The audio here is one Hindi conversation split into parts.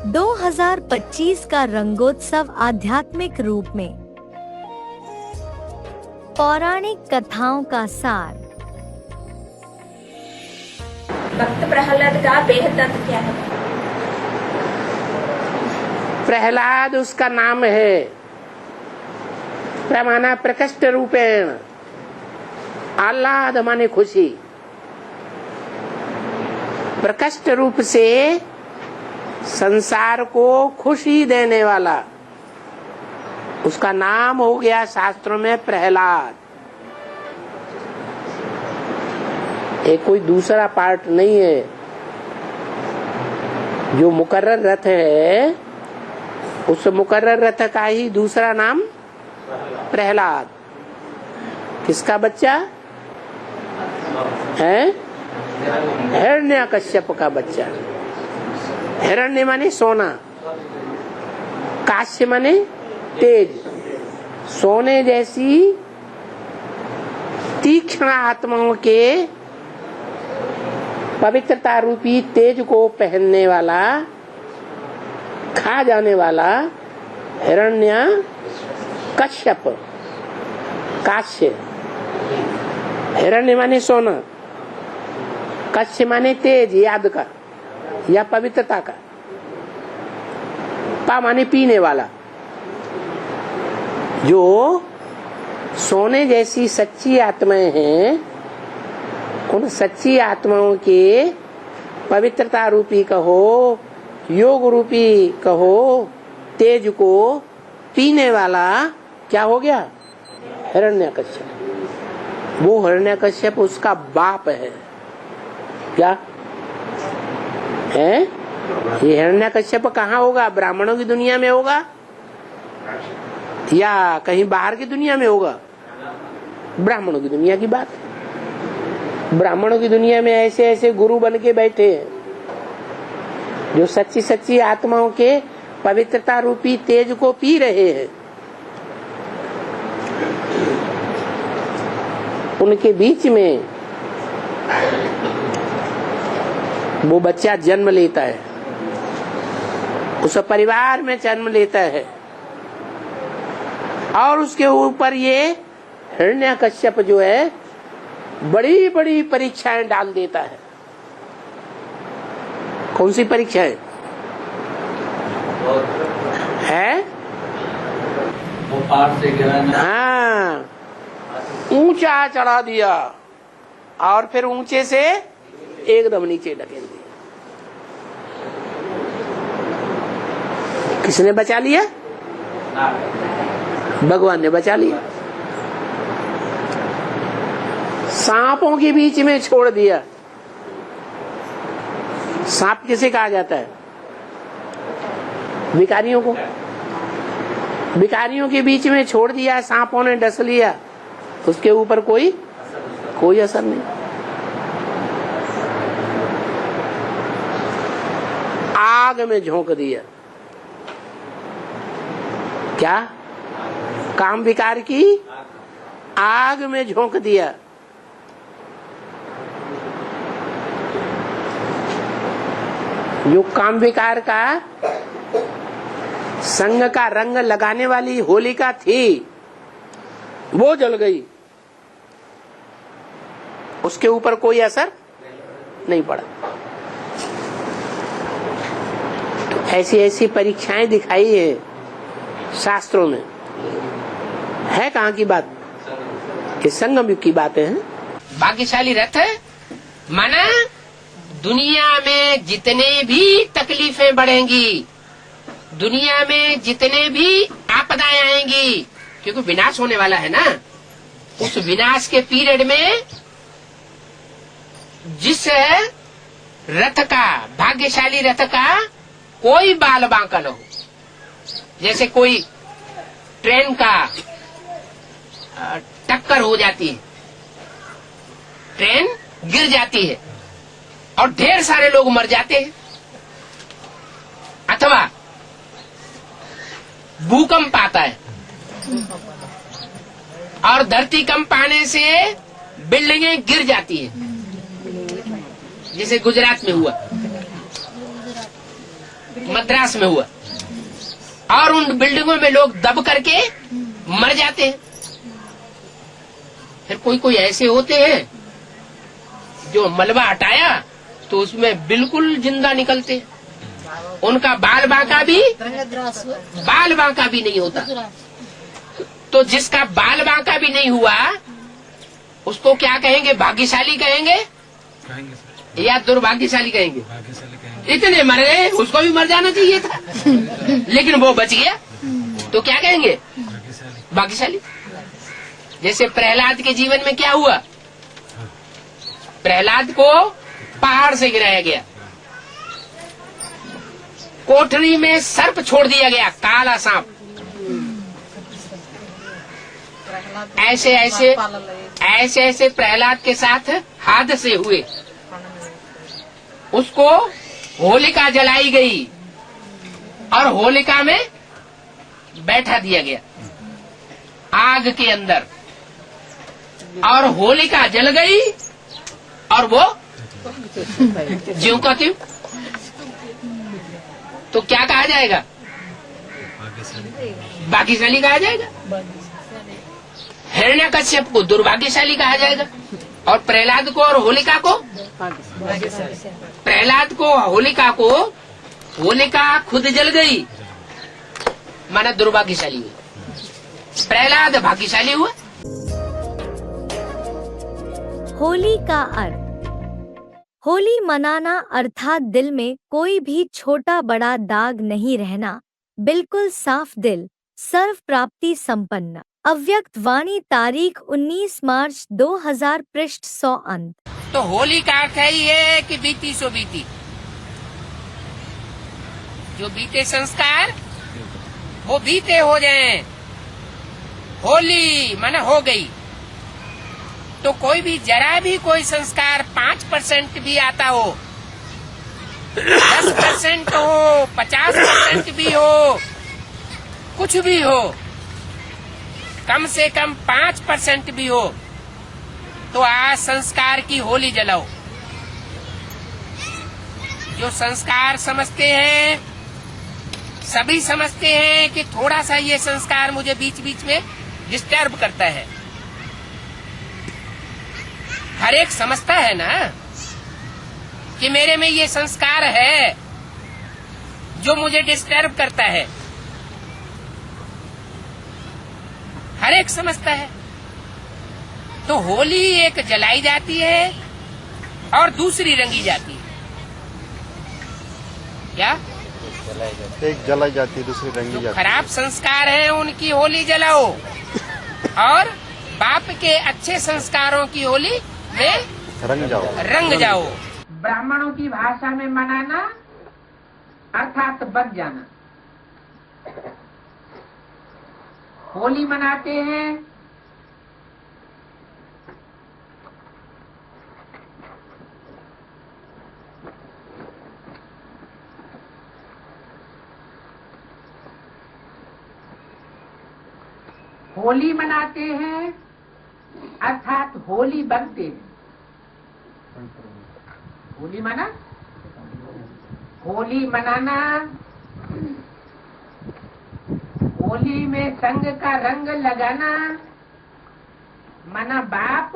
2025 का रंगोत्सव आध्यात्मिक रूप में, पौराणिक कथाओं का सार। भक्त प्रहलाद का बेहद अर्थ क्या है? प्रहलाद उसका नाम है। प्रमाना प्रकृष्ट रूपेण, आह्लाद माने खुशी। प्रकृष्ट रूप से संसार को खुशी देने वाला, उसका नाम हो गया शास्त्रों में प्रहलाद। ये कोई दूसरा पार्ट नहीं है। जो मुकर्रर रथ है, उस मुकर्रर रथ का ही दूसरा नाम प्रहलाद। किसका बच्चा है? हिरण्यकश्यप का बच्चा। हिरण्य माने सोना, काश्य माने तेज। सोने जैसी तीक्ष्ण आत्माओं के पवित्रता रूपी तेज को पहनने वाला, खा जाने वाला हिरण्य कश्यप। काश्य, हिरण्य माने सोना, कश्य माने तेज, याद का या पवित्रता का, पा माने पीने वाला। जो सोने जैसी सच्ची आत्माएं हैं, उन सच्ची आत्माओं के पवित्रता रूपी कहो, योग रूपी कहो, तेज को पीने वाला क्या हो गया? हिरण्यकश्यप। वो हिरण्यकश्यप उसका बाप है। क्या है? ये हिरण्यकश्यप कहाँ होगा? ब्राह्मणों की दुनिया में होगा या कहीं बाहर की दुनिया में होगा? ब्राह्मणों की दुनिया की बात है। ब्राह्मणों की दुनिया में ऐसे ऐसे गुरु बन के बैठे हैं, जो सच्ची सच्ची आत्माओं के पवित्रता रूपी तेज को पी रहे हैं। उनके बीच में वो बच्चा जन्म लेता है, उस परिवार में जन्म लेता है, और उसके ऊपर ये हिरण्यकश्यप जो है बड़ी बड़ी परीक्षाएं डाल देता है। कौन सी परीक्षाएं है? हाँ, ऊंचा चढ़ा दिया और फिर ऊंचे से एकदम नीचे ढकेल दिया। किसने बचा लिया? भगवान ने बचा लिया। सांपों के बीच में छोड़ दिया। सांप किसे कहा जाता है? भिखारियों को। भिखारियों के बीच में छोड़ दिया, सांपों ने डस लिया, उसके ऊपर कोई असर नहीं। आग में झोंक दिया। क्या? काम विकार की आग में झोंक दिया। जो काम विकार का संग का रंग लगाने वाली होलिका थी, वो जल गई, उसके ऊपर कोई असर नहीं पड़ा। तो ऐसी ऐसी परीक्षाएं दिखाई है शास्त्रों में। है कहाँ की बात? कि संगम युग की बातें हैं। भाग्यशाली रथ माना दुनिया में जितने भी तकलीफें बढ़ेंगी, दुनिया में जितने भी आपदाएं आएंगी, क्योंकि विनाश होने वाला है ना, उस विनाश के पीरियड में जिस रथ का, भाग्यशाली रथ का कोई बाल बांका न हो। जैसे कोई ट्रेन का टक्कर हो जाती है, ट्रेन गिर जाती है और ढेर सारे लोग मर जाते हैं, अथवा भूकंप आता है और धरती कंप आने से बिल्डिंगें गिर जाती हैं, जैसे गुजरात में हुआ। मद्रास में हुआ, और उन बिल्डिंगों में लोग दब करके मर जाते हैं। फिर कोई कोई ऐसे होते हैं जो मलबा हटाया तो उसमें बिल्कुल जिंदा निकलते हैं, उनका बाल बांका भी नहीं होता। तो जिसका बाल बांका भी नहीं हुआ उसको क्या कहेंगे? भाग्यशाली कहेंगे या दुर्भाग्यशाली कहेंगे? इतने मर गए, उसको भी मर जाना चाहिए था लेकिन वो बच गया, तो क्या कहेंगे? भाग्यशाली। जैसे प्रहलाद के जीवन में क्या हुआ? प्रहलाद को पहाड़ से गिराया गया, कोठरी में सर्प छोड़ दिया गया, काला सांप। ऐसे ऐसे प्रहलाद के साथ हादसे हुए। उसको होलिका जलाई गई और होलिका में बैठा दिया गया आग के अंदर, और होलिका जल गई और वो ज्यों का त्यों। तो क्या कहा जाएगा? भाग्यशाली कहा जाएगा। हिरण्यकश्यप को दुर्भाग्यशाली कहा जाएगा, और प्रहलाद को और होलिका को, प्रहलाद को होलिका को, होलिका खुद जल गई माना दुर्भाग्यशाली हुई, प्रहलाद भाग्यशाली हुआ। होली का अर्थ। होली मनाना अर्थात दिल में कोई भी छोटा बड़ा दाग नहीं रहना, बिल्कुल साफ दिल, सर्व प्राप्ति संपन्न। अव्यक्त वाणी, तारीख 19 मार्च 2000, पृष्ठ 100 अंत। तो होली का अर्थ है ये कि बीती सो बीती, जो बीते संस्कार वो बीते हो जाएं। होली माने हो गई। तो कोई भी जरा भी कोई संस्कार 5% भी आता हो, 10% हो, 50% भी हो, कुछ भी हो, कम से कम 5% भी हो, तो आज संस्कार की होली जलाओ। जो संस्कार समझते हैं, सभी समझते हैं कि थोड़ा सा ये संस्कार मुझे बीच बीच में डिस्टर्ब करता है। हर एक समझता है ना कि मेरे में ये संस्कार है जो मुझे डिस्टर्ब करता है, हर एक समझता है। तो होली एक जलाई जाती है और दूसरी रंगी जाती है। क्या? एक जलाई जाती है, दूसरी रंगी जाती है। खराब संस्कार हैं उनकी होली जलाओ, और बाप के अच्छे संस्कारों की होली में रंग जाओ। ब्राह्मणों की भाषा में मनाना अर्थात बच जाना। होली मनाते हैं होली मनाते हैं अर्थात होली बनते हैं। होली माना होली मनाना, होली में संग का रंग लगाना, माना बाप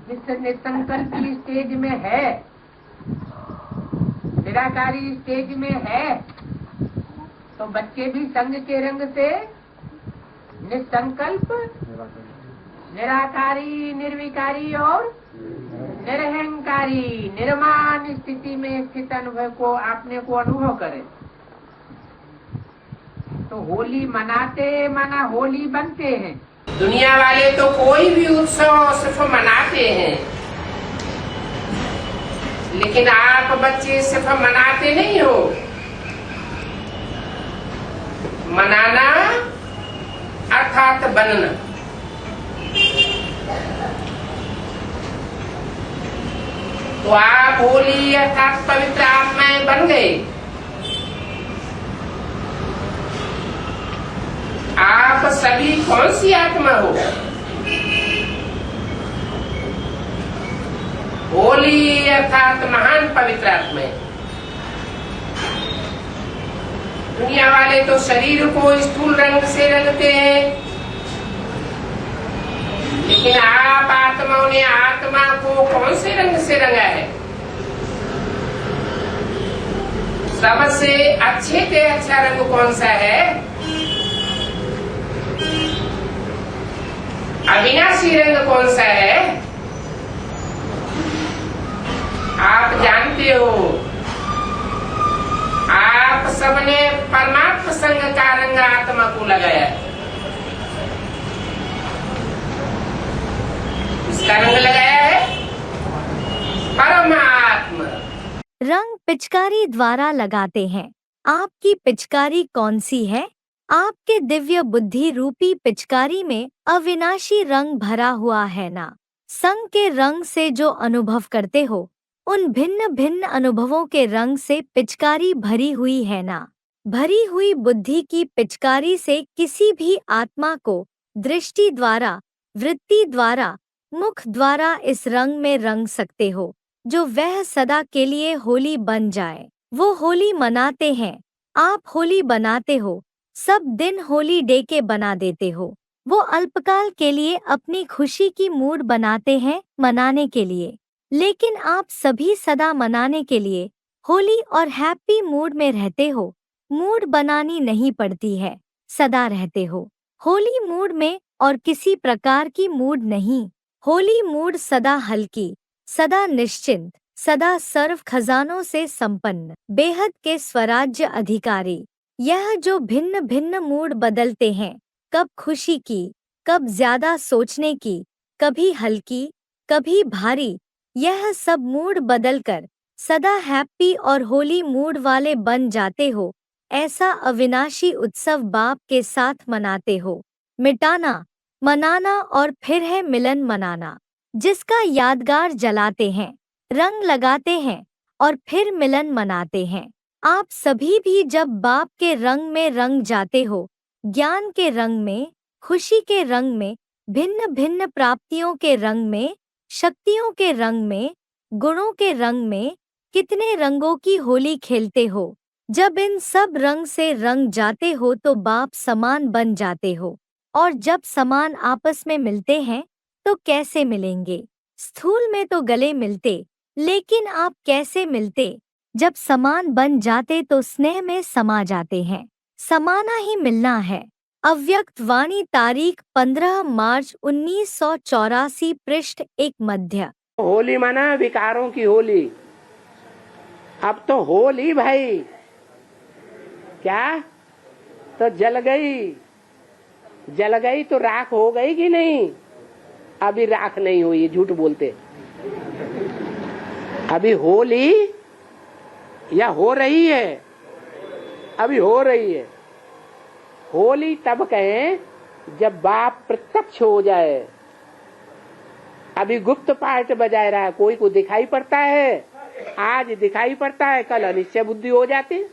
जिस निसंकल्पी स्टेज में है, निराकारी स्टेज में है, तो बच्चे भी संग के रंग से निसंकल्प, निराकारी, निर्विकारी और निरहंकारी, निर्माण स्थिति में स्थित अनुभव को अपने को अनुभव करे। तो होली मनाते माना होली बनते हैं। दुनिया वाले तो कोई भी उत्सव सिर्फ मनाते हैं, लेकिन आप बच्चे सिर्फ मनाते नहीं हो। मनाना अर्थात बनना। तो आप होली अर्थात पवित्र आत्माएं बन गए। आप सभी कौन सी आत्मा हो? होली अर्थात महान पवित्र आत्माएं। दुनिया वाले तो शरीर को स्थूल रंग से रंगते हैं, लेकिन आप आत्माओं ने आत्मा को कौन से रंग से रंगा है? सबसे अच्छे से अच्छा रंग कौन सा है? अविनाशी रंग कौन सा है? आप जानते हो, आप सबने परमात्मा संग का रंग आत्मा को लगाया है। इसका रंग लगाया है परमात्मा। रंग पिचकारी द्वारा लगाते हैं। आपकी पिचकारी कौन सी है? आपके दिव्य बुद्धि रूपी पिचकारी में अविनाशी रंग भरा हुआ है ना। संग के रंग से जो अनुभव करते हो, उन भिन्न भिन्न अनुभवों के रंग से पिचकारी भरी हुई है ना। भरी हुई बुद्धि की पिचकारी से किसी भी आत्मा को दृष्टि द्वारा, वृत्ति द्वारा, मुख द्वारा इस रंग में रंग सकते हो, जो वह सदा के लिए होली बन जाए। वो होली मनाते हैं, आप होली बनाते हो, सब दिन होली डे के बना देते हो। वो अल्पकाल के लिए अपनी खुशी की मूड बनाते हैं मनाने के लिए, लेकिन आप सभी सदा मनाने के लिए होली और हैप्पी मूड में रहते हो। मूड बनानी नहीं पड़ती है, सदा रहते हो होली मूड में और किसी प्रकार की मूड नहीं। होली मूड सदा हल्की, सदा निश्चिंत, सदा सर्व खजानों से संपन्न, बेहद के स्वराज्य अधिकारी। यह जो भिन्न भिन्न मूड बदलते हैं, कब खुशी की, कब ज्यादा सोचने की, कभी हल्की, कभी भारी, यह सब मूड बदलकर सदा हैप्पी और होली मूड वाले बन जाते हो। ऐसा अविनाशी उत्सव बाप के साथ मनाते हो। मिटाना, मनाना और फिर है मिलन मनाना, जिसका यादगार जलाते हैं, रंग लगाते हैं और फिर मिलन मनाते हैं। आप सभी भी जब बाप के रंग में रंग जाते हो, ज्ञान के रंग में, खुशी के रंग में, भिन्न भिन्न प्राप्तियों के रंग में, शक्तियों के रंग में, गुणों के रंग में, कितने रंगों की होली खेलते हो। जब इन सब रंग से रंग जाते हो तो बाप समान बन जाते हो। और जब समान आपस में मिलते हैं तो कैसे मिलेंगे? स्थूल में तो गले मिलते, लेकिन आप कैसे मिलते? जब समान बन जाते तो स्नेह में समा जाते हैं। समाना ही मिलना है। अव्यक्त वाणी तारीख 15 मार्च 1984 पृष्ठ 1 मध्य। होली माना विकारों की होली। अब तो होली भाई, क्या तो जल गई तो राख हो गई कि नहीं? अभी राख नहीं हुई, झूठ बोलते। अभी होली या हो रही है? अभी हो रही है। होली तब कहें जब बाप प्रत्यक्ष हो जाए। अभी गुप्त पार्ट बजाय रहा है, कोई को दिखाई पड़ता है, आज दिखाई पड़ता है, कल अनिश्चय बुद्धि हो जाती।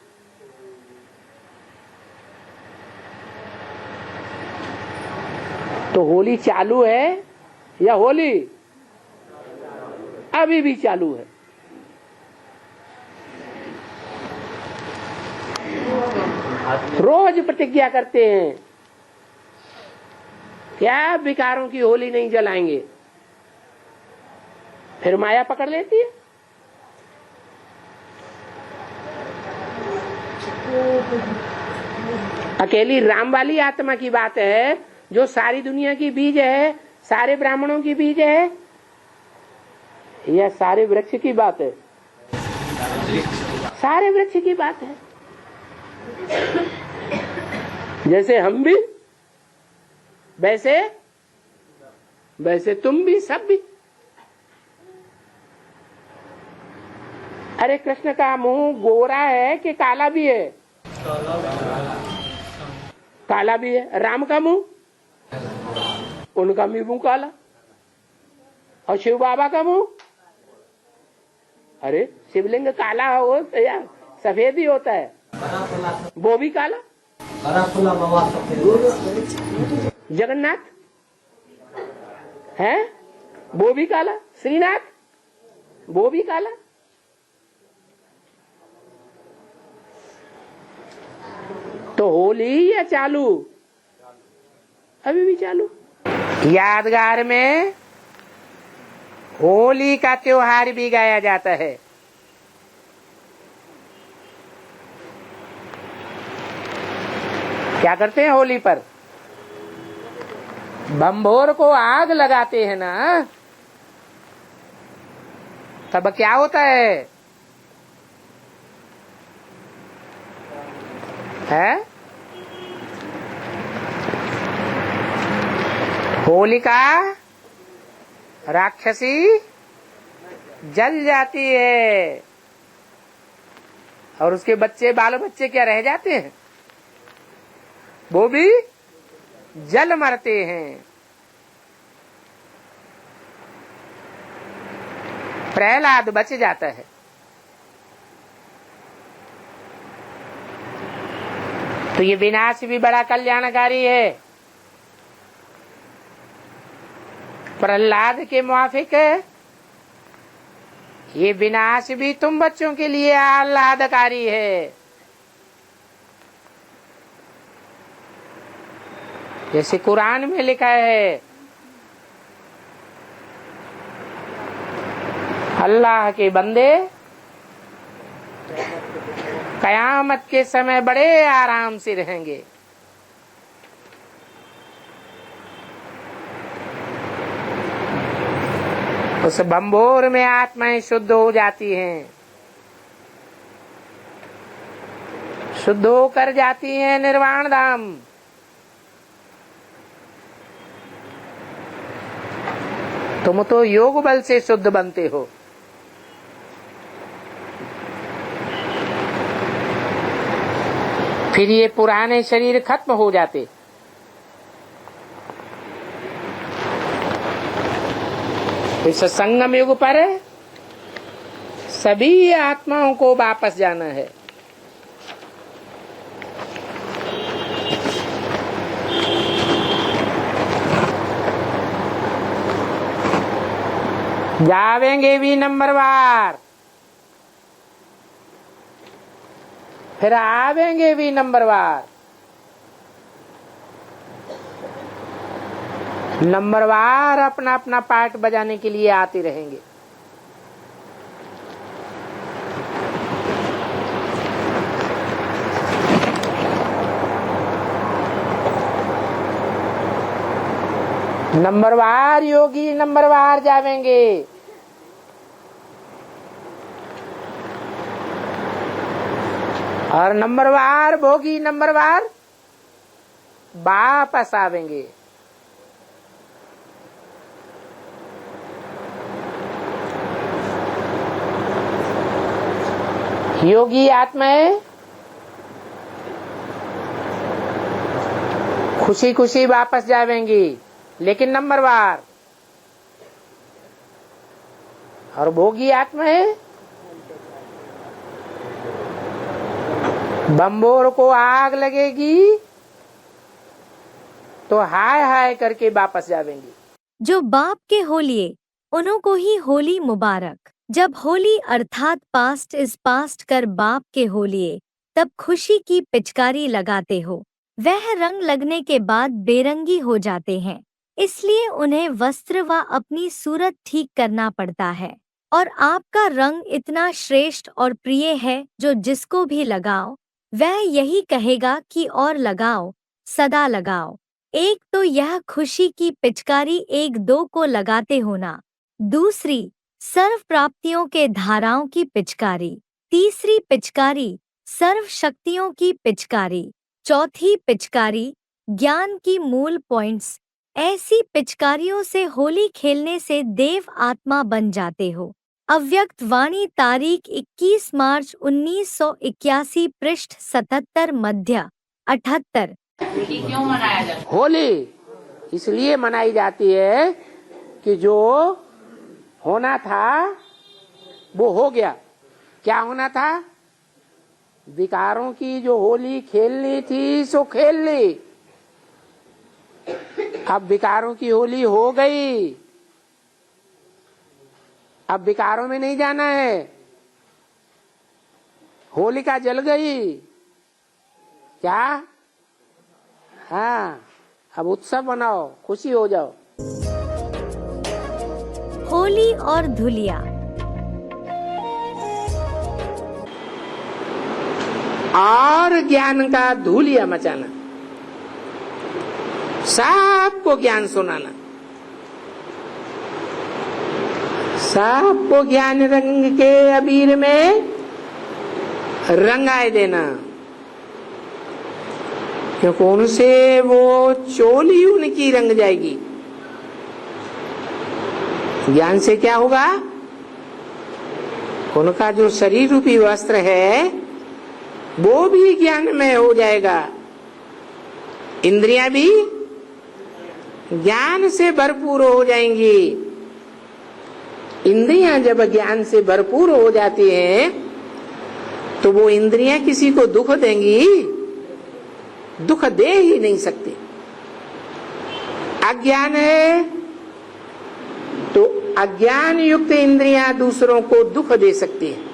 तो होली चालू है या होली अभी भी चालू है? रोज प्रतिज्ञा करते हैं, क्या विकारों की होली नहीं जलाएंगे? फिर माया पकड़ लेती है। अकेली राम वाली आत्मा की बात है, जो सारी दुनिया की बीज है, सारे ब्राह्मणों की बीज है, या सारे वृक्ष की बात है? सारे वृक्ष की बात है। जैसे हम भी, वैसे तुम भी, सब भी। अरे कृष्ण का मुंह गोरा है कि काला भी है? काला भी है। राम का मुंह, उनका भी मुंह काला। और शिव बाबा का मुंह, अरे शिवलिंग काला हो तो यार सफेद ही होता है, वो भी काला। जगन्नाथ है, वो भी काला। श्रीनाथ, वो भी काला। तो होली या चालू? अभी भी चालू। यादगार में होली का त्योहार भी गाया जाता है। क्या करते हैं होली पर? बम्भोर को आग लगाते हैं ना, तब क्या होता है? होलिका राक्षसी जल जाती है और उसके बच्चे बाल बच्चे क्या रह जाते हैं? वो भी जल मरते हैं। प्रहलाद बच जाता है। तो ये विनाश भी बड़ा कल्याणकारी है। प्रहलाद के मुआफिक ये विनाश भी तुम बच्चों के लिए आह्लादकारी है। जैसे कुरान में लिखा है, अल्लाह के बंदे कयामत के समय बड़े आराम से रहेंगे। उस बम्भोर में आत्माएं शुद्ध हो जाती हैं, शुद्ध होकर जाती हैं निर्वाण धाम। तुम तो योग बल से शुद्ध बनते हो। फिर ये पुराने शरीर खत्म हो जाते। इस संगम युग पर सभी आत्माओं को वापस जाना है। जावेंगे भी नंबरवार, फिर आवेंगे भी नंबरवार। नंबरवार अपना अपना पार्ट बजाने के लिए आते रहेंगे। नंबरवार योगी नंबरवार जावेंगे। और नंबरवार भोगी नंबरवार वापस आवेंगे। योगी आत्माएं खुशी खुशी वापस जावेंगी, लेकिन नंबरवार। और भोगी आत्माएं बम्भोर को आग लगेगी तो हाय हाय करके वापस जावेंगी। जो बाप के होलिये उन्हों को ही होली मुबारक। जब होली अर्थात पास्ट इज पास्ट कर बाप के होलिये, तब खुशी की पिचकारी लगाते हो। वह रंग लगने के बाद बेरंगी हो जाते हैं, इसलिए उन्हें वस्त्र व अपनी सूरत ठीक करना पड़ता है। और आपका रंग इतना श्रेष्ठ और प्रिय है, जो जिसको भी लगाओ वह यही कहेगा कि और लगाओ, सदा लगाओ। एक तो यह खुशी की पिचकारी एक दो को लगाते हो ना, दूसरी सर्व प्राप्तियों के धाराओं की पिचकारी, तीसरी पिचकारी सर्व शक्तियों की पिचकारी, चौथी पिचकारी ज्ञान की मूल पॉइंट्स। ऐसी पिचकारियों से होली खेलने से देव आत्मा बन जाते हो। अव्यक्त वाणी तारीख 21 मार्च 1981 पृष्ठ 77 मध्य 78। क्यों मनाया जाता है? होली इसलिए मनाई जाती है कि जो होना था वो हो गया। क्या होना था? विकारों की जो होली खेलनी थी सो खेल ली। अब विकारों की होली हो गई, अब विकारों में नहीं जाना है। होलिका जल गई, क्या? हाँ, अब उत्सव मनाओ, खुशी हो जाओ। होली और धुलिया। और ज्ञान का धूलिया मचाना, सबको ज्ञान सुनाना, सबको ज्ञान रंग के अबीर में रंगाए देना, क्योंकि उनसे वो चोली उनकी रंग जाएगी। ज्ञान से क्या होगा? उनका जो शरीर रूपी वस्त्र है वो भी ज्ञानमय हो जाएगा, इंद्रियां भी ज्ञान से भरपूर हो जाएंगी। इंद्रियां जब ज्ञान से भरपूर हो जाती हैं तो वो इंद्रियां किसी को दुख देंगी? दुख दे ही नहीं सकती। अज्ञान है तो अज्ञान युक्त इंद्रियां दूसरों को दुख दे सकती है।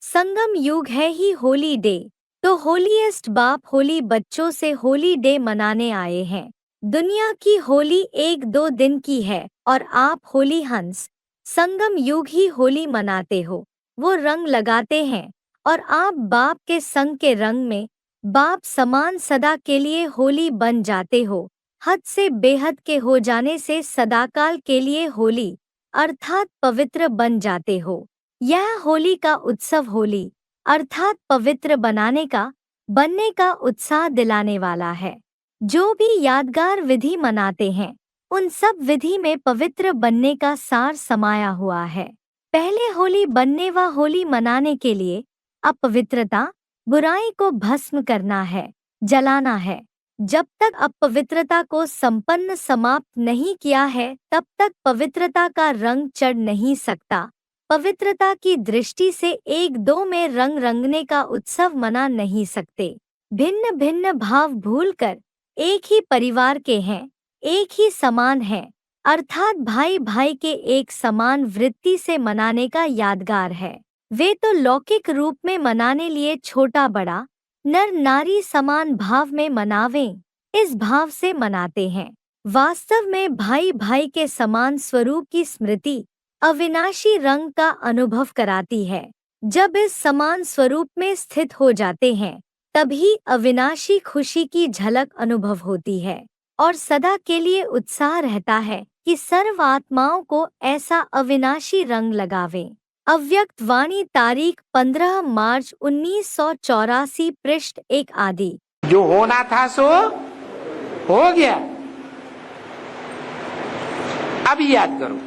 संगम युग है ही होली डे, तो होलीएस्ट बाप होली बच्चों से होली डे मनाने आए हैं। दुनिया की होली 1-2 दिन की है और आप होली हंस संगम युग ही होली मनाते हो। वो रंग लगाते हैं और आप बाप के संग के रंग में बाप समान सदा के लिए होली बन जाते हो। हद से बेहद के हो जाने से सदाकाल के लिए होली अर्थात पवित्र बन जाते हो। यह होली का उत्सव होली अर्थात पवित्र बनने का उत्साह दिलाने वाला है। जो भी यादगार विधि मनाते हैं उन सब विधि में पवित्र बनने का सार समाया हुआ है। पहले होली बनने व होली मनाने के लिए अपवित्रता बुराई को भस्म करना है, जलाना है। जब तक अपवित्रता को संपन्न समाप्त नहीं किया है तब तक पवित्रता का रंग चढ़ नहीं सकता। पवित्रता की दृष्टि से 1-2 में रंग रंगने का उत्सव मना नहीं सकते। भिन्न भिन्न भाव भूलकर एक ही परिवार के हैं, एक ही समान है, अर्थात भाई भाई के एक समान वृत्ति से मनाने का यादगार है। वे तो लौकिक रूप में मनाने लिए छोटा बड़ा नर नारी समान भाव में मनावें, इस भाव से मनाते हैं। वास्तव में भाई भाई के समान स्वरूप की स्मृति अविनाशी रंग का अनुभव कराती है। जब इस समान स्वरूप में स्थित हो जाते हैं तभी अविनाशी खुशी की झलक अनुभव होती है और सदा के लिए उत्साह रहता है कि सर्व आत्माओं को ऐसा अविनाशी रंग लगावें। अव्यक्त वाणी तारीख 15 मार्च 1984 पृष्ठ 1 आदि। जो होना था सो हो गया, अब याद करो।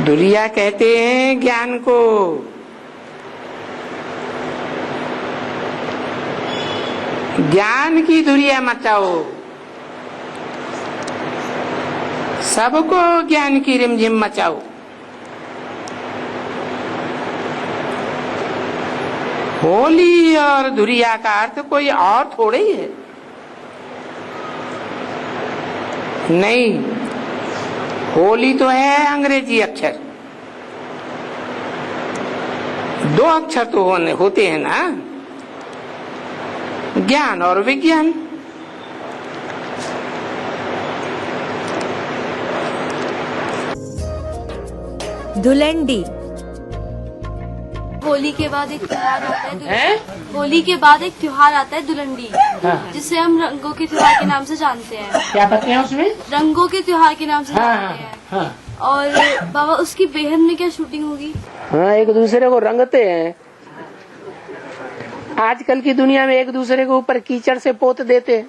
दुनिया कहते हैं ज्ञान को, ज्ञान की धुरिया मचाओ, सबको ज्ञान की रिमझिम मचाओ। होली और धुरिया का अर्थ कोई और थोड़े ही है। नहीं, होली तो है अंग्रेजी अक्षर, 2 अक्षर तो होते हैं ना, ज्ञान और विज्ञान। धुलंडी। होली के बाद एक त्योहार आता है होली के बाद एक त्योहार आता है धुलंडी, जिसे हम रंगों के त्योहार के नाम से जानते हैं। क्या कहते हैं उसमें? रंगों के त्योहार के नाम से जानते हैं। और बाबा उसकी बेहद में क्या शूटिंग होगी? हाँ, एक दूसरे को रंगते हैं। आजकल की दुनिया में एक दूसरे के ऊपर कीचड़ से पोत देते हैं।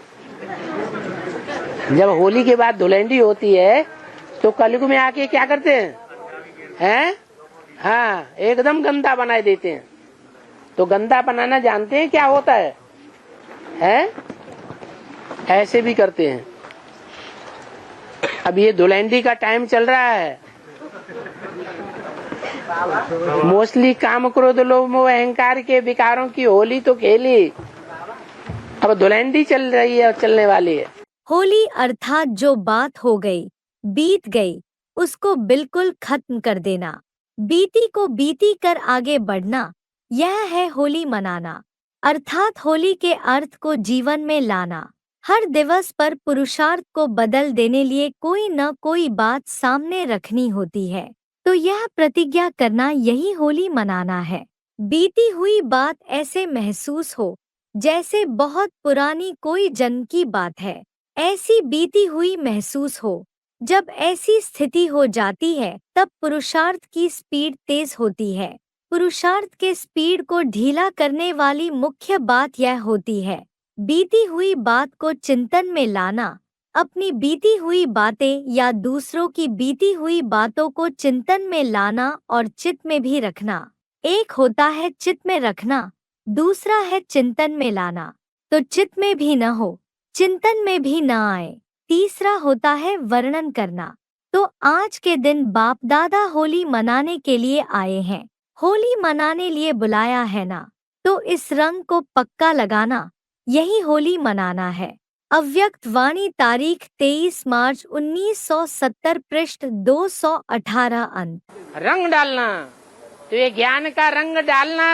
जब होली के बाद धुलंडी होती है तो कलयुग में आके क्या करते हैं? हाँ, एकदम गंदा बना देते हैं। तो गंदा बनाना जानते हैं क्या होता है? ऐसे भी करते हैं। अब ये धुलंडी का टाइम चल रहा है। मोस्टली काम क्रोध लोभ मोह अहंकार के विकारों की होली तो खेली, अब धुलंडी चल रही है और चलने वाली है। होली अर्थात जो बात हो गई, बीत गई, उसको बिल्कुल खत्म कर देना। बीती को बीती कर आगे बढ़ना, यह है होली मनाना, अर्थात होली के अर्थ को जीवन में लाना। हर दिवस पर पुरुषार्थ को बदल देने लिए कोई न कोई बात सामने रखनी होती है, तो यह प्रतिज्ञा करना यही होली मनाना है। बीती हुई बात ऐसे महसूस हो जैसे बहुत पुरानी कोई जन्म की बात है, ऐसी बीती हुई महसूस हो। जब ऐसी स्थिति हो जाती है तब पुरुषार्थ की स्पीड तेज होती है। पुरुषार्थ के स्पीड को ढीला करने वाली मुख्य बात यह होती है, बीती हुई बात को चिंतन में लाना। अपनी बीती हुई बातें या दूसरों की बीती हुई बातों को चिंतन में लाना और चित्त में भी रखना। एक होता है चित्त में रखना, दूसरा है चिंतन में लाना। तो चित्त में भी न हो, चिंतन में भी न आए, तीसरा होता है वर्णन करना। तो आज के दिन बाप दादा होली मनाने के लिए आए हैं, होली मनाने लिए बुलाया है ना, तो इस रंग को पक्का लगाना, यही होली मनाना है। अव्यक्त वाणी तारीख 23 मार्च 1970 पृष्ठ 218 अंत। रंग डालना, तो ये ज्ञान का रंग डालना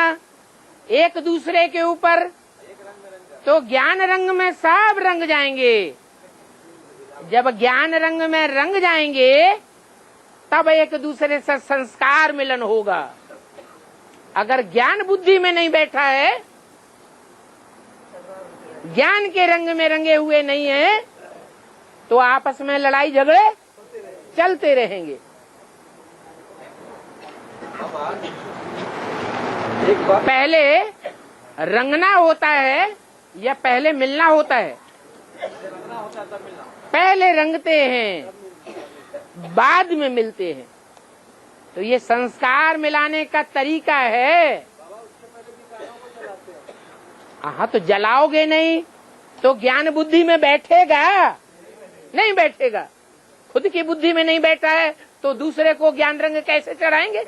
एक दूसरे के ऊपर, तो ज्ञान रंग में सब रंग जाएंगे। जब ज्ञान रंग में रंग जाएंगे तब एक दूसरे से संस्कार मिलन होगा। अगर ज्ञान बुद्धि में नहीं बैठा है, ज्ञान के रंग में रंगे हुए नहीं है, तो आपस में लड़ाई झगड़े चलते रहेंगे। पहले रंगना होता है या पहले मिलना होता है? पहले रंगते हैं, बाद में मिलते हैं। तो ये संस्कार मिलाने का तरीका है। हाँ, तो जलाओगे नहीं तो ज्ञान बुद्धि में बैठेगा? नहीं बैठेगा। खुद की बुद्धि में नहीं बैठा है तो दूसरे को ज्ञान रंग कैसे चढ़ाएंगे?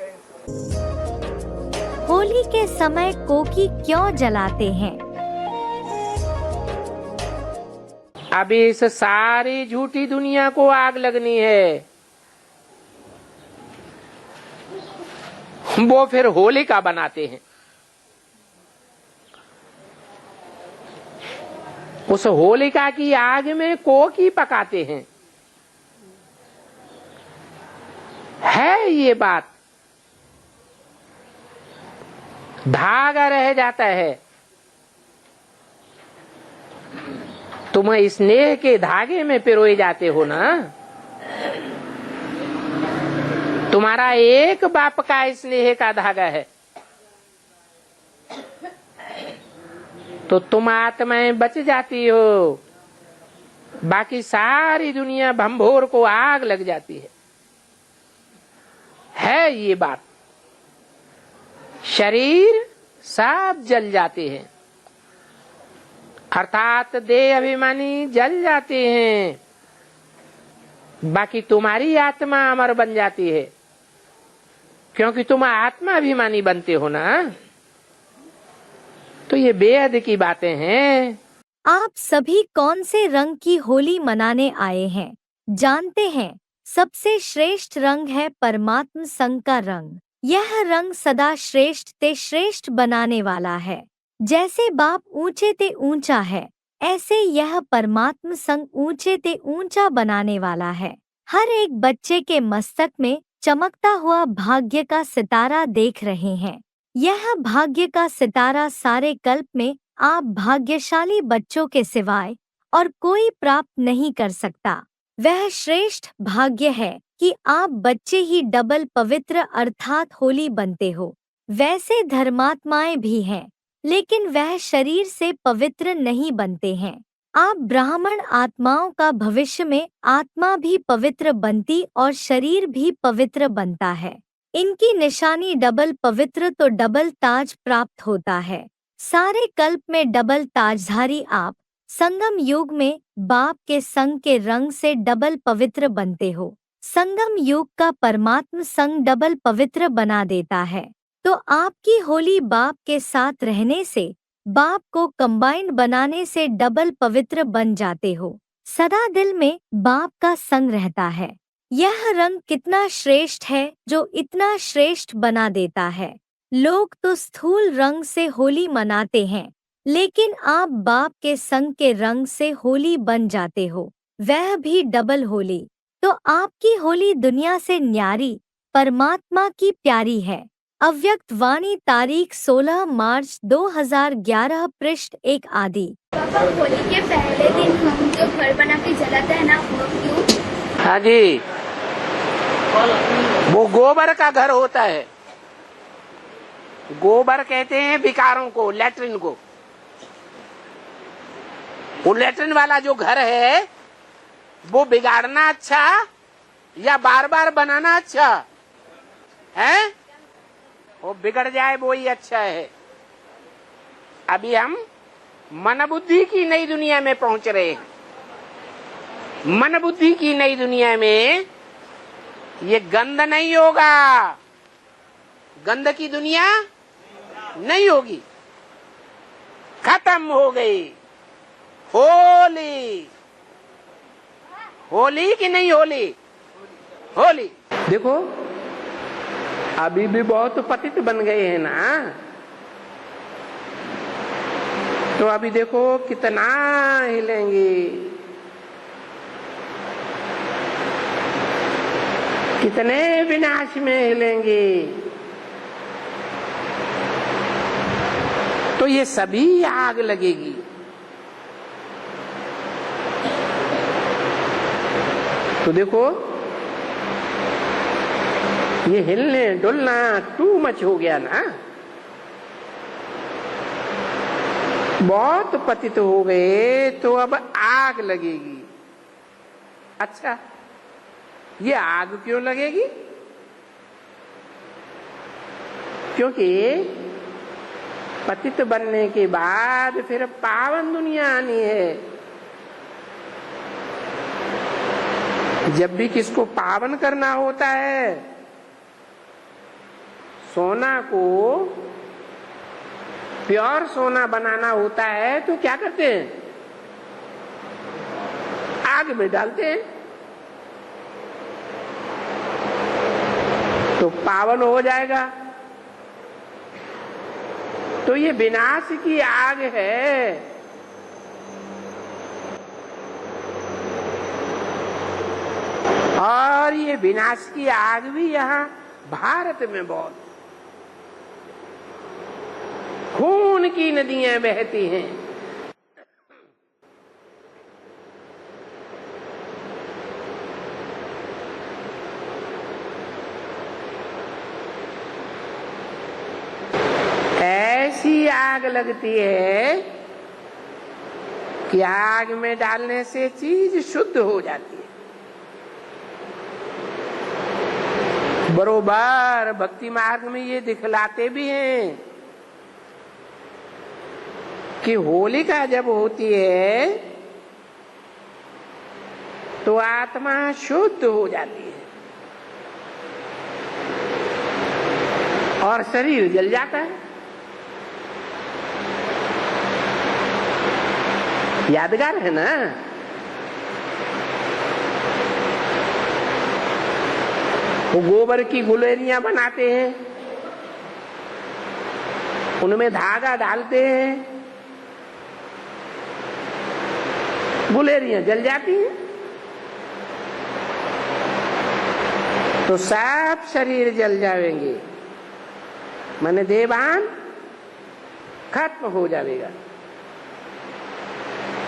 होली के समय कोकी क्यों जलाते हैं? अभी इस सारी झूठी दुनिया को आग लगनी है, वो फिर होलिका बनाते हैं। उस होलिका की आग में कोकी पकाते हैं। है ये बात, धागा रह जाता है। तुम स्नेह के धागे में पिरोए जाते हो ना। तुम्हारा एक बाप का स्नेह का धागा है, तो तुम आत्माएं बच जाती हो, बाकी सारी दुनिया भंभोर को आग लग जाती है ये बात। शरीर सब जल जाते हैं, अर्थात देह अभिमानी जल जाते हैं, बाकी तुम्हारी आत्मा अमर बन जाती है, क्योंकि तुम आत्मा अभिमानी बनते हो ना। तो ये बेहद की बातें हैं। आप सभी कौन से रंग की होली मनाने आए हैं जानते हैं? सबसे श्रेष्ठ रंग है परमात्म संग का रंग। यह रंग सदा श्रेष्ठ ते श्रेष्ठ बनाने वाला है। जैसे बाप ऊंचे ते ऊंचा है, ऐसे यह परमात्म संग ऊंचे ते ऊंचा बनाने वाला है। हर एक बच्चे के मस्तक में चमकता हुआ भाग्य का सितारा देख रहे हैं। यह भाग्य का सितारा सारे कल्प में आप भाग्यशाली बच्चों के सिवाय और कोई प्राप्त नहीं कर सकता। वह श्रेष्ठ भाग्य है कि आप बच्चे ही डबल पवित्र अर्थात होली बनते हो। वैसे धर्मात्माएं भी हैं, लेकिन वह शरीर से पवित्र नहीं बनते हैं। आप ब्राह्मण आत्माओं का भविष्य में आत्मा भी पवित्र बनती और शरीर भी पवित्र बनता है। इनकी निशानी डबल पवित्र तो डबल ताज प्राप्त होता है। सारे कल्प में डबल ताजधारी आप संगम युग में बाप के संग के रंग से डबल पवित्र बनते हो। संगम युग का परमात्म संग डबल पवित्र बना देता है। तो आपकी होली बाप के साथ रहने से, बाप को कंबाइंड बनाने से डबल पवित्र बन जाते हो। सदा दिल में बाप का संग रहता है। यह रंग कितना श्रेष्ठ है जो इतना श्रेष्ठ बना देता है। लोग तो स्थूल रंग से होली मनाते हैं, लेकिन आप बाप के संग के रंग से होली बन जाते हो, वह भी डबल होली। तो आपकी होली दुनिया से न्यारी, परमात्मा की प्यारी है। अव्यक्त वाणी तारीख 16 मार्च 2011 पृष्ठ 1 आदि। पापा, होली के पहले दिन हम जो घर बना के जलाते हैं ना, वो क्यों? हाँ जी, वो गोबर का घर होता है। गोबर कहते हैं विकारों को, लैट्रिन को। वो लैट्रिन वाला जो घर है वो बिगाड़ना अच्छा या बार बार बनाना अच्छा है? वो बिगड़ जाए वो ही अच्छा है। अभी हम मन बुद्धि की नई दुनिया में पहुंच रहे हैं। मन बुद्धि की नई दुनिया में ये गंध नहीं होगा, गंध की दुनिया नहीं होगी, खत्म हो गई। होली, होली की नहीं होली, होली। देखो अभी भी बहुत पतित बन गए हैं ना, तो अभी देखो कितना हिलेंगे, कितने विनाश में हिलेंगे। तो ये सभी आग लगेगी। तो देखो ये हिलने डुलना टू मच हो गया ना, बहुत पतित हो गए, तो अब आग लगेगी। अच्छा, ये आग क्यों लगेगी? क्योंकि पतित बनने के बाद फिर पावन दुनिया आनी है। जब भी किसको पावन करना होता है, सोना को प्योर सोना बनाना होता है, तो क्या करते हैं? आग में डालते हैं, तो पावन हो जाएगा। तो ये विनाश की आग है। और ये विनाश की आग भी यहाँ भारत में बहुत, खून की नदियां बहती हैं। ऐसी आग लगती है कि आग में डालने से चीज शुद्ध हो जाती है। बरोबर भक्ति मार्ग में ये दिखलाते भी हैं कि होलिका जब होती है तो आत्मा शुद्ध हो जाती है और शरीर जल जाता है। यादगार है ना? वो गोबर की गुलेरियां बनाते हैं, उनमें धागा डालते हैं, गुलेरियां जल जाती हैं, तो सब शरीर जल जाएंगे, माने देवान खत्म हो जाएगा।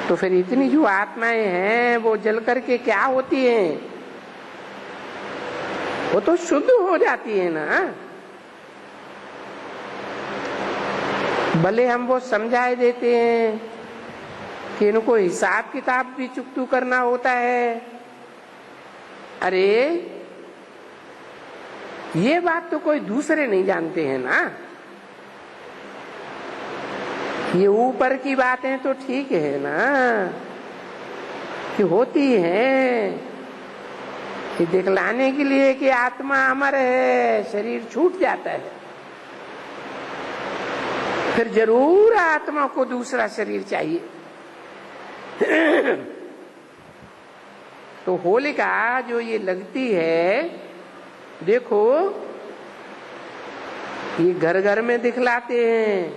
तो फिर इतनी जो आत्माएं हैं वो जल करके क्या होती हैं? वो तो शुद्ध हो जाती है ना। भले हम वो समझाए देते हैं कि इनको हिसाब किताब भी चुकतू करना होता है। अरे ये बात तो कोई दूसरे नहीं जानते हैं ना। ये ऊपर की बातें तो ठीक है ना कि होती है, कि दिखलाने के लिए कि आत्मा अमर है, शरीर छूट जाता है, फिर जरूर आत्मा को दूसरा शरीर चाहिए। तो होलिका जो ये लगती है, देखो ये घर घर में दिखलाते हैं,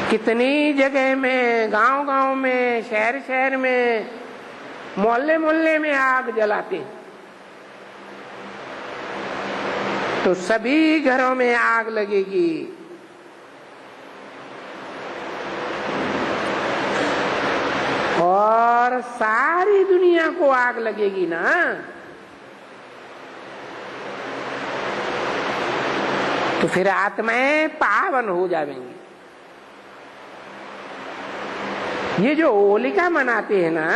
कितनी जगह में, गांव गांव में, शहर शहर में, मोहल्ले मोहल्ले में आग जलाते हैं। तो सभी घरों में आग लगेगी। और सारी दुनिया को आग लगेगी ना, तो फिर आत्माएं पावन हो जाएंगी। ये जो होलिका मनाते हैं ना,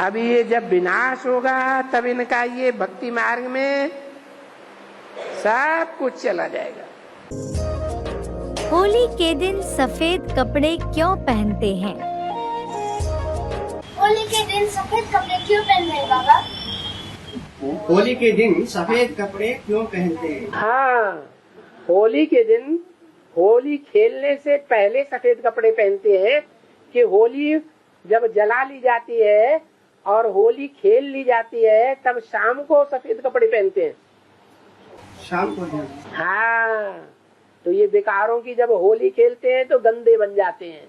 अब ये जब विनाश होगा तब इनका ये भक्ति मार्ग में सब कुछ चला जाएगा। होली के दिन सफेद कपड़े क्यों पहनते हैं? होली के दिन सफेद कपड़े क्यों पहनते हैं बाबा? होली के दिन सफेद कपड़े क्यों पहनते हैं? हाँ, होली के दिन होली खेलने से पहले सफेद कपड़े पहनते हैं कि होली जब जला ली जाती है और होली खेल ली जाती है तब शाम को सफेद कपड़े पहनते हैं। शाम को दिन। हाँ, तो ये विकारों की जब होली खेलते हैं तो गंदे बन जाते हैं,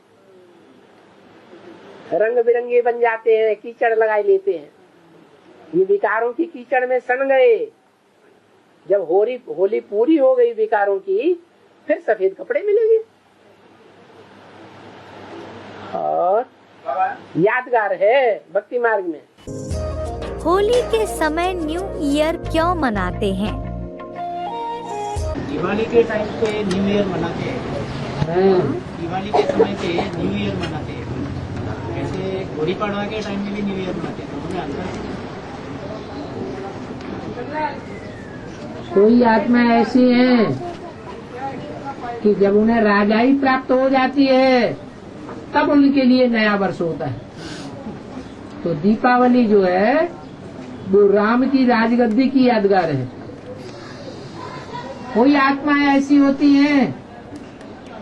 रंग बिरंगे बन जाते हैं, कीचड़ लगाए लेते हैं। ये विकारों की कीचड़ में सन गए। जब होली पूरी हो गई विकारों की, फिर सफेद कपड़े मिलेंगे। और यादगार है भक्ति मार्ग में। होली के समय न्यू ईयर क्यों मनाते हैं? दिवाली के टाइम पे न्यू ईयर मनाते हैं। दिवाली के समय पे न्यू ईयर मनाते हैं। ऐसे गुड़ी पड़वा के टाइम में भी न्यू ईयर मनाते हैं। तो अंतर कोई आत्मा ऐसी है कि जब उन्हें राजाई प्राप्त हो जाती है तब उनके लिए नया वर्ष होता है। तो दीपावली जो है वो राम की राजगद्दी की यादगार है। कोई आत्माएं ऐसी होती हैं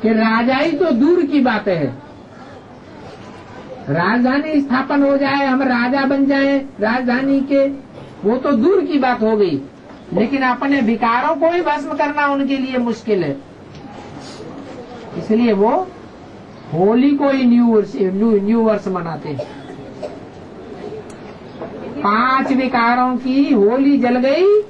कि राजाई तो दूर की बात है, राजधानी स्थापन हो जाए, हम राजा बन जाएं राजधानी के, वो तो दूर की बात हो गई। लेकिन अपने विकारों को ही भस्म करना उनके लिए मुश्किल है। इसलिए वो होली को ही न्यू वर्ष मनाते हैं। 5 विकारों की होली जल गई,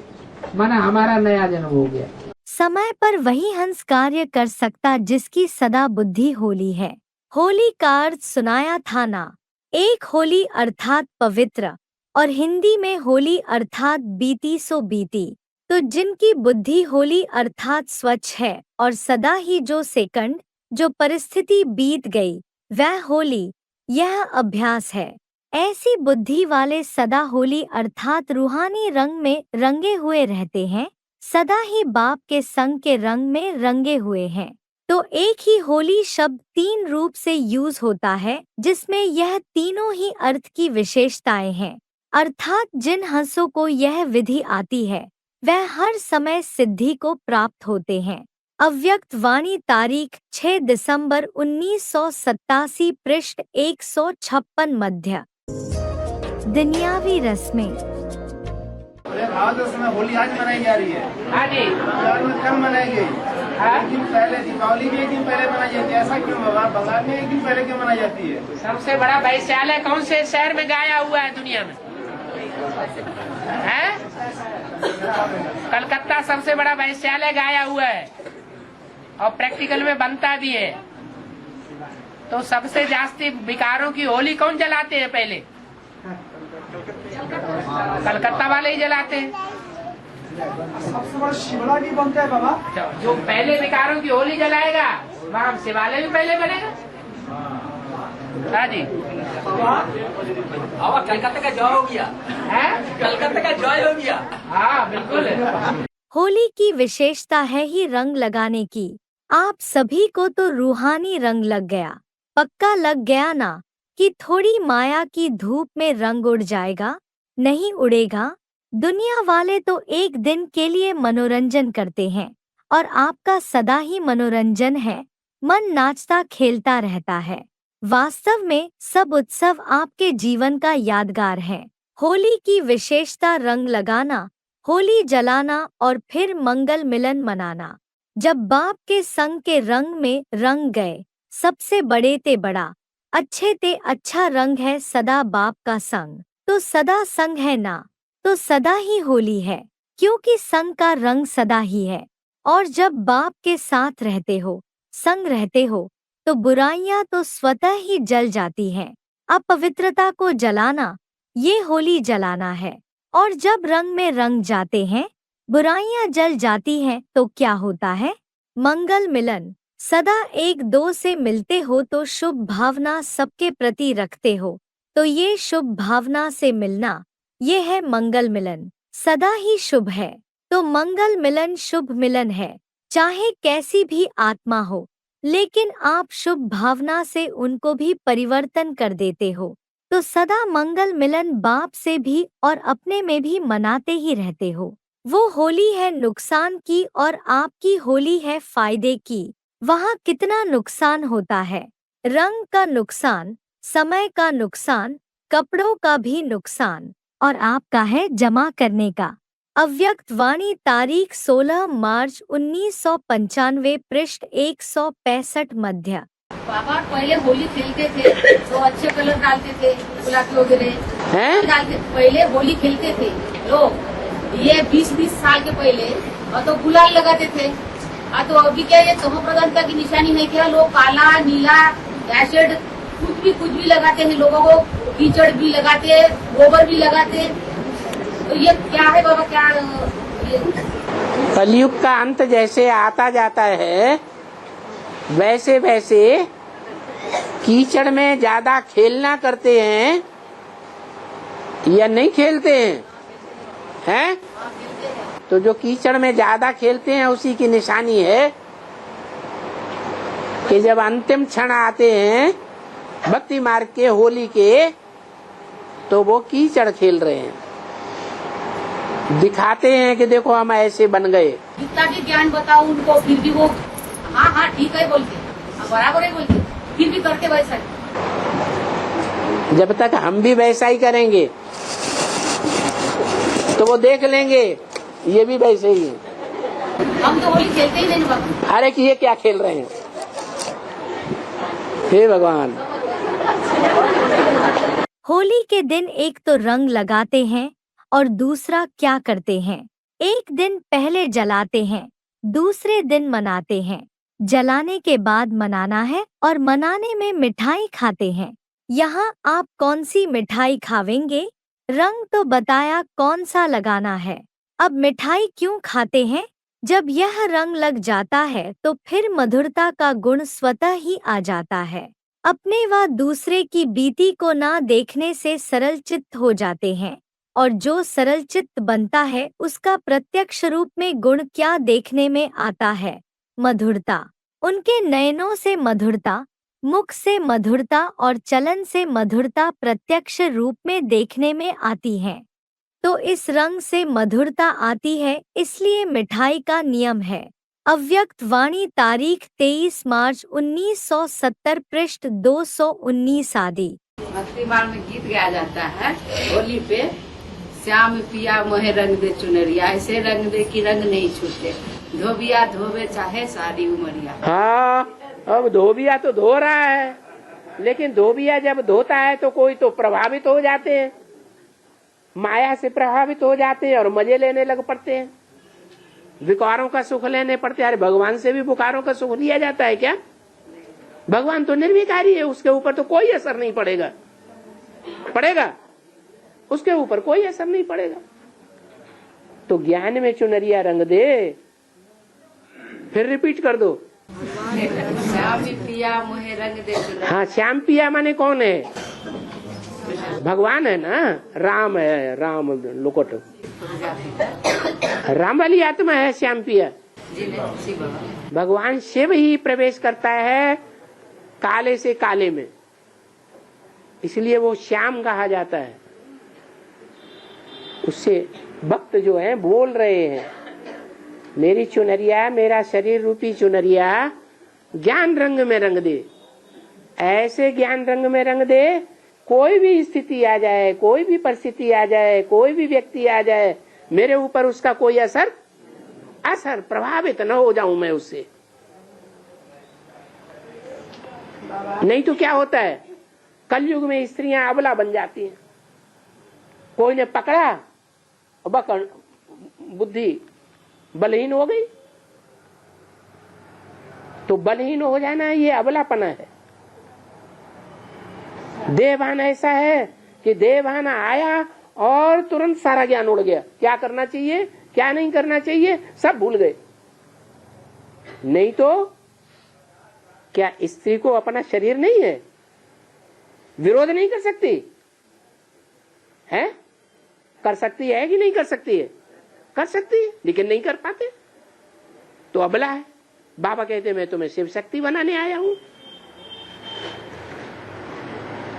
माना हमारा नया जन्म हो गया। समय पर वही हंस कार्य कर सकता जिसकी सदा बुद्धि होली है। होली का अर्थ सुनाया था ना, एक होली अर्थात पवित्र, और हिंदी में होली अर्थात बीती सो बीती। तो जिनकी बुद्धि होली अर्थात स्वच्छ है और सदा ही जो सेकंड जो परिस्थिति बीत गई वह होली, यह अभ्यास है। ऐसी बुद्धि वाले सदा होली अर्थात रूहानी रंग में रंगे हुए रहते हैं, सदा ही बाप के संग के रंग में रंगे हुए हैं। तो एक ही होली शब्द 3 रूप से यूज होता है, जिसमें यह तीनों ही अर्थ की विशेषताएं हैं। अर्थात जिन हंसों को यह विधि आती है वह हर समय सिद्धि को प्राप्त होते हैं। अव्यक्त वाणी तारीख 6 दिसंबर 1987 पृष्ठ 156 मध्य। दुनियावी रस्में। आज उसमें होली आज मनाई जा रही है। हाँ जी, बंगाल में कब मनाई गई? एक दिन पहले, दीपावली भी एक दिन पहले मनाई जाती है। ऐसा क्यों बाबा? बंगाल में एक दिन पहले क्यों मनाई जाती है? सबसे बड़ा वैश्यालय कौन से शहर में गाया हुआ है दुनिया में? है कलकत्ता सबसे बड़ा वैश्यालय गाया हुआ है और प्रैक्टिकल में बनता भी है। तो सबसे जास्ती विकारों की होली कौन जलाते हैं? पहले कलकत्ता वाले ही जलाते हैं। सबसे बड़ा शिवड़ा भी बनता है बाबा। जो पहले विकारों की होली जलाएगा वहाँ शिवालय भी पहले बनेगा। हाँ जी, कलकत्ता का जय हो गया है, कलकत्ता का जय हो गया। हाँ बिल्कुल। होली की विशेषता है ही रंग लगाने की। आप सभी को तो रूहानी रंग लग गया, पक्का लग गया ना कि थोड़ी माया की धूप में रंग उड़ जाएगा? नहीं उड़ेगा। दुनिया वाले तो एक दिन के लिए मनोरंजन करते हैं और आपका सदा ही मनोरंजन है। मन नाचता खेलता रहता है। वास्तव में सब उत्सव आपके जीवन का यादगार है। होली की विशेषता रंग लगाना, होली जलाना और फिर मंगल मिलन मनाना। जब बाप के संग के रंग में रंग गए, सबसे बड़े ते बड़ा, अच्छे ते अच्छा रंग है सदा बाप का संग, तो सदा संग है ना, तो सदा ही होली है, क्योंकि संग का रंग सदा ही है। और जब बाप के साथ रहते हो, संग रहते हो, तो बुराइयां तो स्वतः ही जल जाती हैं। अपवित्रता को जलाना, ये होली जलाना है। और जब रंग में रंग जाते हैं, बुराइयां जल जाती हैं, तो क्या होता है? मंगल मिलन। सदा एक दो से मिलते हो तो शुभ भावना सबके प्रति रखते हो, तो ये शुभ भावना से मिलना, ये है मंगल मिलन, सदा ही शुभ है। तो मंगल मिलन शुभ मिलन है, चाहे कैसी भी आत्मा हो, लेकिन आप शुभ भावना से उनको भी परिवर्तन कर देते हो। तो सदा मंगल मिलन बाप से भी और अपने में भी मनाते ही रहते हो। वो होली है नुकसान की और आपकी होली है फायदे की। वहाँ कितना नुकसान होता है, रंग का नुकसान, समय का नुकसान, कपड़ों का भी नुकसान, और आपका है जमा करने का। अव्यक्त वाणी तारीख 16 मार्च 1995 पृष्ठ 165 मध्य। पापा पहले होली खेलते थे तो अच्छे कलर डालते थे, गुलाबी वगैरह डालते। पहले होली खेलते थे लोग, ये 20-20 साल के पहले, और तो गुलाल लगाते थे। तो अभी क्या ये तमो प्रधानता की निशानी है क्या? लोग काला नीला एसिड कुछ भी लगाते हैं, लोगों को कीचड़ भी लगाते, गोबर भी लगाते। तो ये क्या है बाबा, क्या कलयुग का अंत जैसे आता जाता है, वैसे वैसे कीचड़ में ज्यादा खेलना करते हैं या नहीं खेलते हैं? तो जो कीचड़ में ज्यादा खेलते हैं उसी की निशानी है कि जब अंतिम क्षण आते हैं भक्ति मार्ग के होली के, तो वो कीचड़ खेल रहे हैं, दिखाते हैं कि देखो हम ऐसे बन गए। जितना भी ज्ञान बताओ उनको, फिर भी वो हाँ ठीक है बोलते, बराबर है बोलते, फिर भी करते वैसा। जब तक हम भी वैसा ही करेंगे तो वो देख लेंगे ये भी वैसे ही है। हम तो होली खेलते ही नहीं बाबा। अरे कि ये क्या खेल रहे हैं, हे भगवान। होली के दिन एक तो रंग लगाते हैं और दूसरा क्या करते हैं, एक दिन पहले जलाते हैं, दूसरे दिन मनाते हैं। जलाने के बाद मनाना है और मनाने में मिठाई खाते हैं। यहाँ आप कौन सी मिठाई खावेंगे? रंग तो बताया कौन सा लगाना है, अब मिठाई क्यों खाते हैं? जब यह रंग लग जाता है तो फिर मधुरता का गुण स्वतः ही आ जाता है। अपने व दूसरे की बीती को ना देखने से सरल चित्त हो जाते हैं, और जो सरल चित्त बनता है उसका प्रत्यक्ष रूप में गुण क्या देखने में आता है? मधुरता। उनके नयनों से मधुरता, मुख से मधुरता और चलन से मधुरता प्रत्यक्ष रूप में देखने में आती है। तो इस रंग से मधुरता आती है, इसलिए मिठाई का नियम है। अव्यक्त वाणी तारीख 23 मार्च 1970 पृष्ठ 219 आदि। भक्ति मार्ग में गीत गाया जाता है होली पे, श्याम पिया मोहे रंग दे चुनरिया, ऐसे रंग दे कि रंग नहीं छूटे, धोबिया धोबे चाहे सारी उमरिया। हाँ, अब धोबिया तो धो रहा है, लेकिन धोबिया जब धोता है तो कोई तो प्रभावित हो जाते हैं, माया से प्रभावित हो जाते हैं और मजे लेने लग पड़ते हैं, विकारों का सुख लेने पड़ते हैं। अरे भगवान से भी विकारों का सुख लिया जाता है क्या? भगवान तो निर्विकारी है, उसके ऊपर तो कोई असर नहीं पड़ेगा, पड़ेगा? उसके ऊपर कोई असर नहीं पड़ेगा। तो ज्ञान में चुनरिया रंग दे, फिर रिपीट कर दो। श्याम पिया मोहे रंग दे चुनरिया। हाँ, श्याम पिया माने कौन है? भगवान है ना, राम है, राम लोकट, राम वाली आत्मा है श्याम पिया। भगवान शिव ही प्रवेश करता है काले से काले में, इसलिए वो श्याम कहा जाता है। उससे भक्त जो है बोल रहे हैं, मेरी चुनरिया, मेरा शरीर रूपी चुनरिया ज्ञान रंग में रंग दे, ऐसे ज्ञान रंग में रंग दे कोई भी स्थिति आ जाए, कोई भी परिस्थिति आ जाए, कोई भी व्यक्ति आ जाए, मेरे ऊपर उसका कोई असर प्रभावित न हो जाऊं मैं उससे। नहीं तो क्या होता है, कलयुग में स्त्रियां अबला बन जाती हैं। कोई ने पकड़ा, बुद्धि बलहीन हो गई। तो बलहीन हो जाना ये अबलापना है। देवभान ऐसा है कि देवभान आया और तुरंत सारा ज्ञान उड़ गया, क्या करना चाहिए क्या नहीं करना चाहिए सब भूल गए। नहीं तो क्या स्त्री को अपना शरीर नहीं है, विरोध नहीं कर सकती है? कर सकती है कि नहीं कर सकती है? कर सकती है, लेकिन नहीं कर पाते तो अबला है। बाबा कहते मैं तुम्हें शिव शक्ति बनाने आया हूं।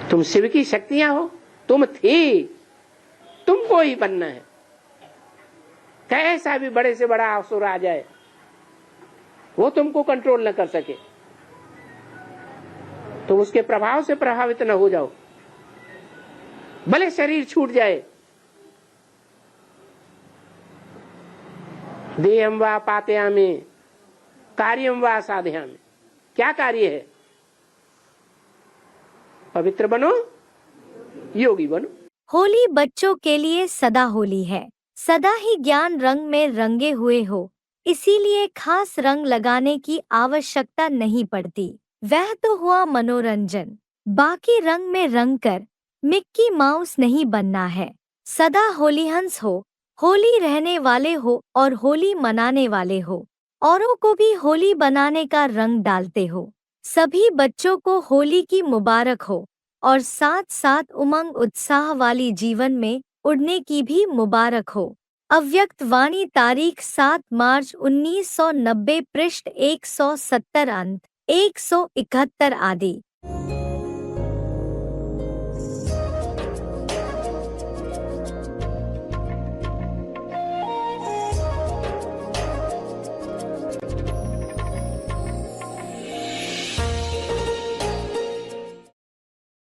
तुम शिव की शक्तियां हो, तुम थी, तुमको ही बनना है। कैसा भी बड़े से बड़ा असुर आ जाए वो तुमको कंट्रोल न कर सके, तो उसके प्रभाव से प्रभावित न हो जाओ, भले शरीर छूट जाए। देहम वा पातयामि कार्यम वा साधयामि। क्या कार्य है? पवित्र बनो, योगी बनो। होली बच्चों के लिए सदा होली है। सदा ही ज्ञान रंग में रंगे हुए हो, इसीलिए खास रंग लगाने की आवश्यकता नहीं पड़ती। वह तो हुआ मनोरंजन। बाकी रंग में रंग कर मिक्की माउस नहीं बनना है। सदा होलीहंस हो, होली रहने वाले हो और होली मनाने वाले हो, औरों को भी होली बनाने का रंग डालते हो। सभी बच्चों को होली की मुबारक हो और साथ साथ उमंग उत्साह वाली जीवन में उड़ने की भी मुबारक हो। अव्यक्त वाणी तारीख 7 मार्च 1990 पृष्ठ 170 अंत 171 आदि।